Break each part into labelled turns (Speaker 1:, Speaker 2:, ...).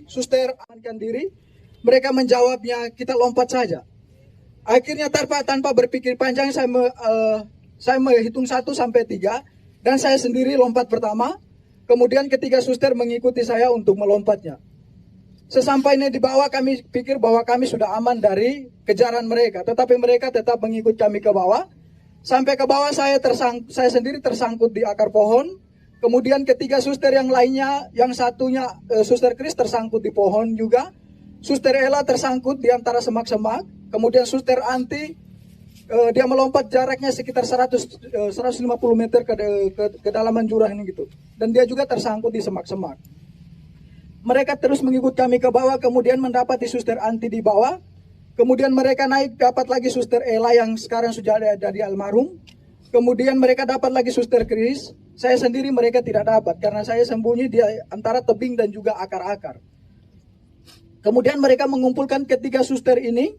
Speaker 1: Suster amankan diri. Mereka menjawabnya, kita lompat saja. Akhirnya tanpa berpikir panjang saya menghitung 1 sampai 3 dan saya sendiri lompat pertama. Kemudian ketiga suster mengikuti saya untuk melompatnya. Sesampainya di bawah kami pikir bahwa kami sudah aman dari kejaran mereka, tetapi mereka tetap mengikut kami ke bawah. Sampai ke bawah saya sendiri tersangkut di akar pohon. Kemudian ketiga suster yang lainnya, yang satunya Suster Kris tersangkut di pohon juga. Suster Ella tersangkut di antara semak-semak. Kemudian Suster Anti dia melompat jaraknya sekitar 150 meter ke dalaman jurang ini gitu. Dan dia juga tersangkut di semak-semak. Mereka terus mengikut kami ke bawah, kemudian mendapati Suster Anti di bawah. Kemudian mereka naik, dapat lagi Suster Ella yang sekarang sudah ada di almarhum. Kemudian mereka dapat lagi Suster Kris. Saya sendiri mereka tidak dapat karena saya sembunyi di antara tebing dan juga akar-akar. Kemudian mereka mengumpulkan ketiga suster ini.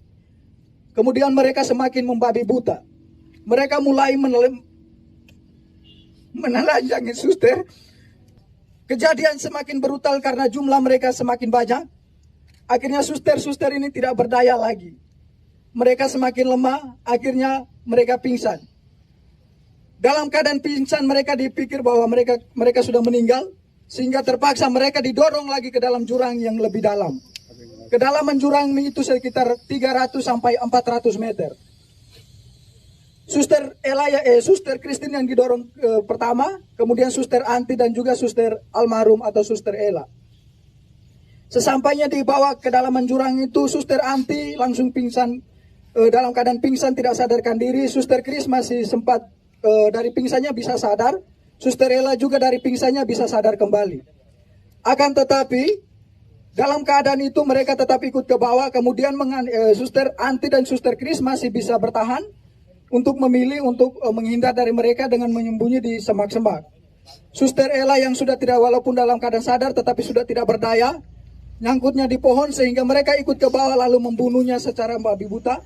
Speaker 1: Kemudian mereka semakin membabi buta. Mereka mulai menelanjangi suster. Kejadian semakin brutal karena jumlah mereka semakin banyak. Akhirnya suster-suster ini tidak berdaya lagi. Mereka semakin lemah, akhirnya mereka pingsan. Dalam keadaan pingsan mereka dipikir bahwa mereka sudah meninggal. Sehingga terpaksa mereka didorong lagi ke dalam jurang yang lebih dalam. Kedalaman jurang itu sekitar 300 sampai 400 meter. Suster Christine yang didorong pertama, kemudian Suster Anti dan juga Suster almarhum atau Suster Ella. Sesampainya dibawa ke dalaman jurang itu, Suster Anti langsung pingsan, dalam keadaan pingsan tidak sadarkan diri. Suster Kris masih sempat dari pingsannya bisa sadar. Suster Ella juga dari pingsannya bisa sadar kembali. Akan tetapi dalam keadaan itu mereka tetap ikut ke bawah. Kemudian Suster Anti dan Suster Kris masih bisa bertahan untuk memilih untuk menghindar dari mereka dengan menyembunyi di semak-semak. Suster Ella yang sudah tidak, walaupun dalam keadaan sadar tetapi sudah tidak berdaya, nyangkutnya di pohon sehingga mereka ikut ke bawah lalu membunuhnya secara babi buta.